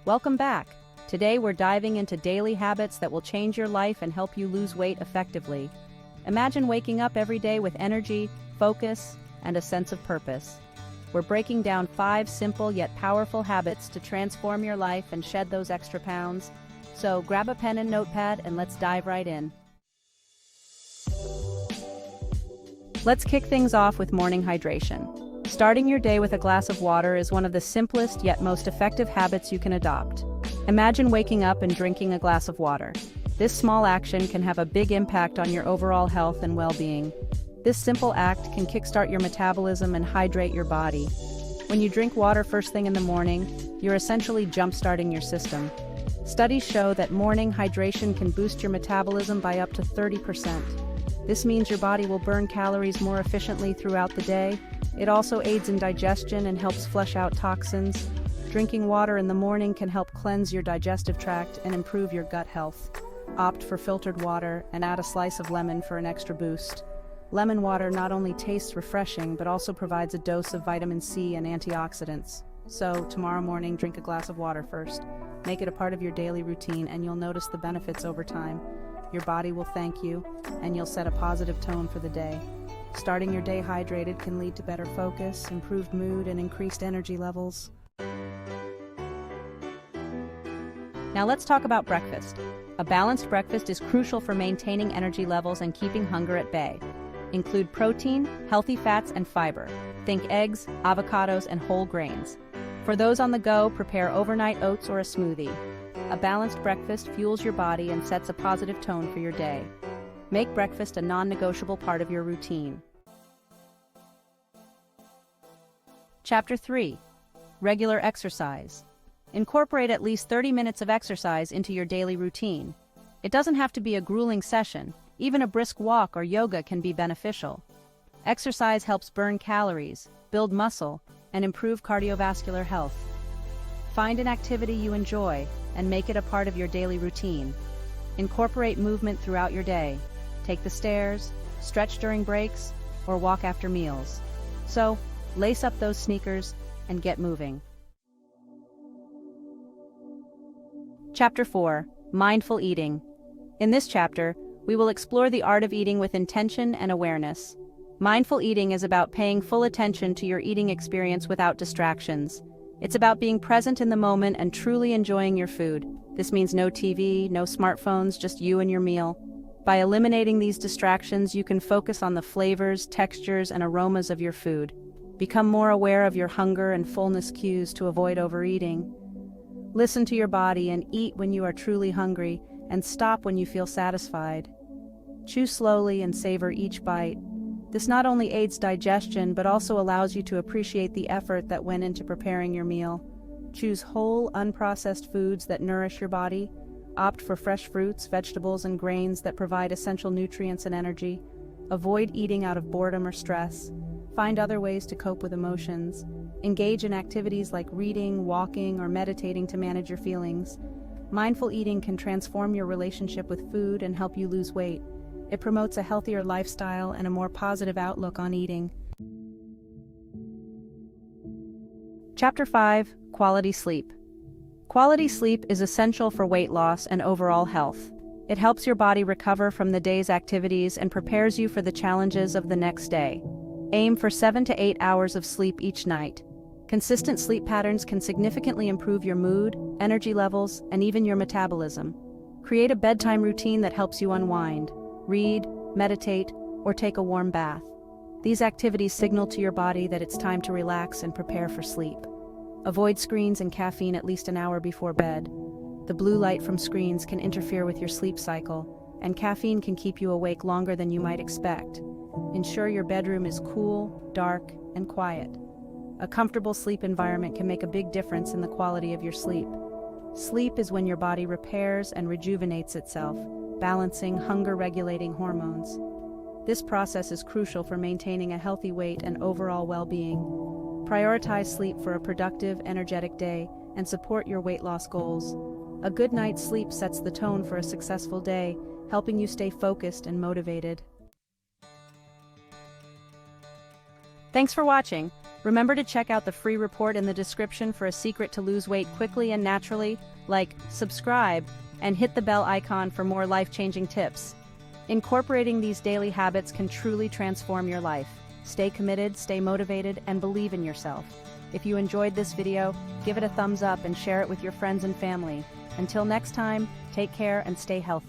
Welcome back. Today we're diving into daily habits that will change your life and help you lose weight effectively. Imagine waking up every day with energy, focus, and a sense of purpose. We're breaking down 5 simple yet powerful habits to transform your life and shed those extra pounds. So grab a pen and notepad and let's dive right in. Let's kick things off with morning hydration. Starting your day with a glass of water is one of the simplest yet most effective habits you can adopt. Imagine waking up and drinking a glass of water. This small action can have a big impact on your overall health and well-being. This simple act can kickstart your metabolism and hydrate your body. When you drink water first thing in the morning, you're essentially jump-starting your system. Studies show that morning hydration can boost your metabolism by up to 30%. This means your body will burn calories more efficiently throughout the day. It also aids in digestion and helps flush out toxins. Drinking water in the morning can help cleanse your digestive tract and improve your gut health. Opt for filtered water and add a slice of lemon for an extra boost. Lemon water not only tastes refreshing but also provides a dose of vitamin C and antioxidants. So, tomorrow morning, drink a glass of water first. Make it a part of your daily routine and you'll notice the benefits over time. Your body will thank you, and you'll set a positive tone for the day. Starting your day hydrated can lead to better focus, improved mood, and increased energy levels. Now let's talk about breakfast. A balanced breakfast is crucial for maintaining energy levels and keeping hunger at bay. Include protein, healthy fats, and fiber. Think eggs, avocados, and whole grains. For those on the go, prepare overnight oats or a smoothie. A balanced breakfast fuels your body and sets a positive tone for your day. Make breakfast a non-negotiable part of your routine. Chapter 3. Regular exercise. Incorporate at least 30 minutes of exercise into your daily routine. It doesn't have to be a grueling session. Even a brisk walk or yoga can be beneficial. Exercise helps burn calories, build muscle, and improve cardiovascular health. Find an activity you enjoy and make it a part of your daily routine. Incorporate movement throughout your day. Take the stairs, stretch during breaks, or walk after meals. So, lace up those sneakers and get moving. Chapter 4. Mindful Eating. In this chapter, we will explore the art of eating with intention and awareness. Mindful eating is about paying full attention to your eating experience without distractions. It's about being present in the moment and truly enjoying your food. This means no TV, no smartphones, just you and your meal. By eliminating these distractions, you can focus on the flavors, textures, and aromas of your food. Become more aware of your hunger and fullness cues to avoid overeating. Listen to your body and eat when you are truly hungry, and stop when you feel satisfied. Chew slowly and savor each bite. This not only aids digestion, but also allows you to appreciate the effort that went into preparing your meal. Choose whole, unprocessed foods that nourish your body. Opt for fresh fruits, vegetables, and grains that provide essential nutrients and energy. Avoid eating out of boredom or stress. Find other ways to cope with emotions. Engage in activities like reading, walking, or meditating to manage your feelings. Mindful eating can transform your relationship with food and help you lose weight. It promotes a healthier lifestyle and a more positive outlook on eating. Chapter 5. Quality sleep. Quality sleep is essential for weight loss and overall health. It helps your body recover from the day's activities and prepares you for the challenges of the next day. Aim for 7 to 8 hours of sleep each night. Consistent sleep patterns can significantly improve your mood, energy levels, and even your metabolism. Create a bedtime routine that helps you unwind. Read, meditate, or take a warm bath. These activities signal to your body that it's time to relax and prepare for sleep. Avoid screens and caffeine at least an hour before bed. The blue light from screens can interfere with your sleep cycle, and caffeine can keep you awake longer than you might expect. Ensure your bedroom is cool, dark, and quiet. A comfortable sleep environment can make a big difference in the quality of your sleep. Sleep is when your body repairs and rejuvenates itself, balancing hunger-regulating hormones. This process is crucial for maintaining a healthy weight and overall well-being. Prioritize sleep for a productive, energetic day and support your weight loss goals. A good night's sleep sets the tone for a successful day, helping you stay focused and motivated. Thanks for watching. Remember to check out the free report in the description for a secret to lose weight quickly and naturally, like subscribe and hit the bell icon for more life-changing tips. Incorporating these daily habits can truly transform your life. Stay committed, stay motivated, and believe in yourself. If you enjoyed this video, give it a thumbs up and share it with your friends and family. Until next time, take care and stay healthy.